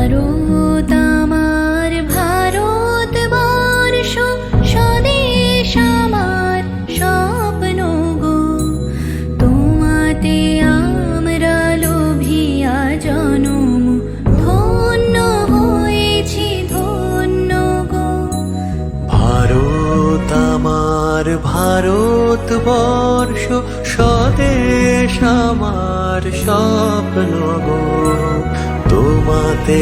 ভারত আমার ভারতবর্ষ, স্বদেশ আমার স্বপ্ন গো। তোমাতে আমরা লোভিয়া জনম, ধন্য হয়েছি ধন্য গো। ভারত আমার ভারতবর্ষ, স্বদেশ আমার স্বপ্ন গো। তোমাতে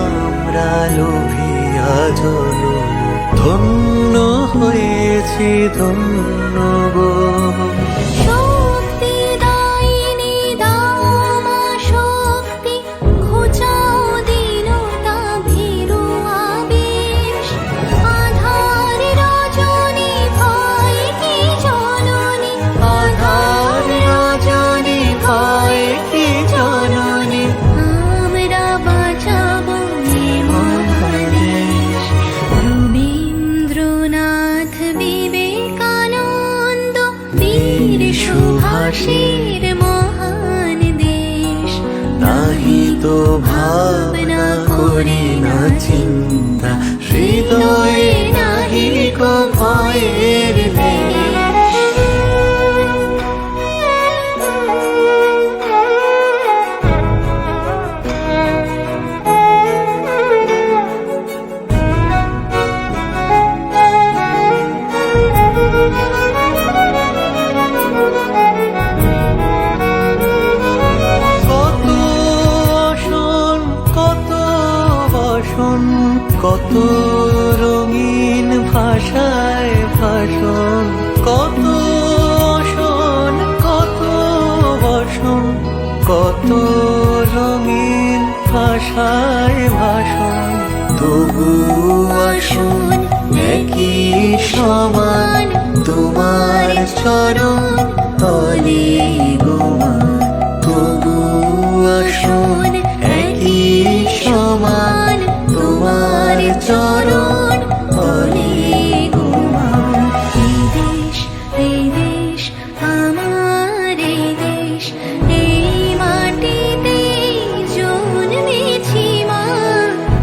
আমরা লোভিয়া জনম, ধন্য হয়েছি ধন্য গো। শক্তি দায়িনী দাও মা শক্তি, ঘুচাও দীনতা ভীরু আবেশ। আধার রজনী ভয় কি জননী, আধার রজনী ভয় কি জননী, আমরা বাঁচাবো এ মহাদেশ। রবীন্দ্রনাথ বিবেকানন্দ বীর সুভাষের মহান দেশ। নাহি তো ভাবনা করি না চিন্তা, হৃদয়ে নাহি কো ভয়ের লেশ। কত আসন কত বসন, কত রঙিন ভাষায় ভাষণ। কত আসন কত বসন, কত রঙিন ভাষায় ভাষণ। তবু আসুন একই সমান, তোমার চরণ তলে গোমা। তবু আসুন একই সমান, তোমার চরণ তলে গোমা। এই দেশ আমার এই দেশ, এই মাটিতে জন্মেছি মা।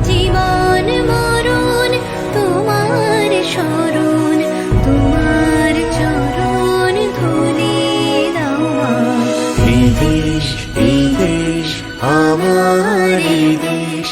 জীবন মরণ তোমার শরণ, তোমার চরণ ধুলি দাও মা। এই দেশ আমার এই দেশ,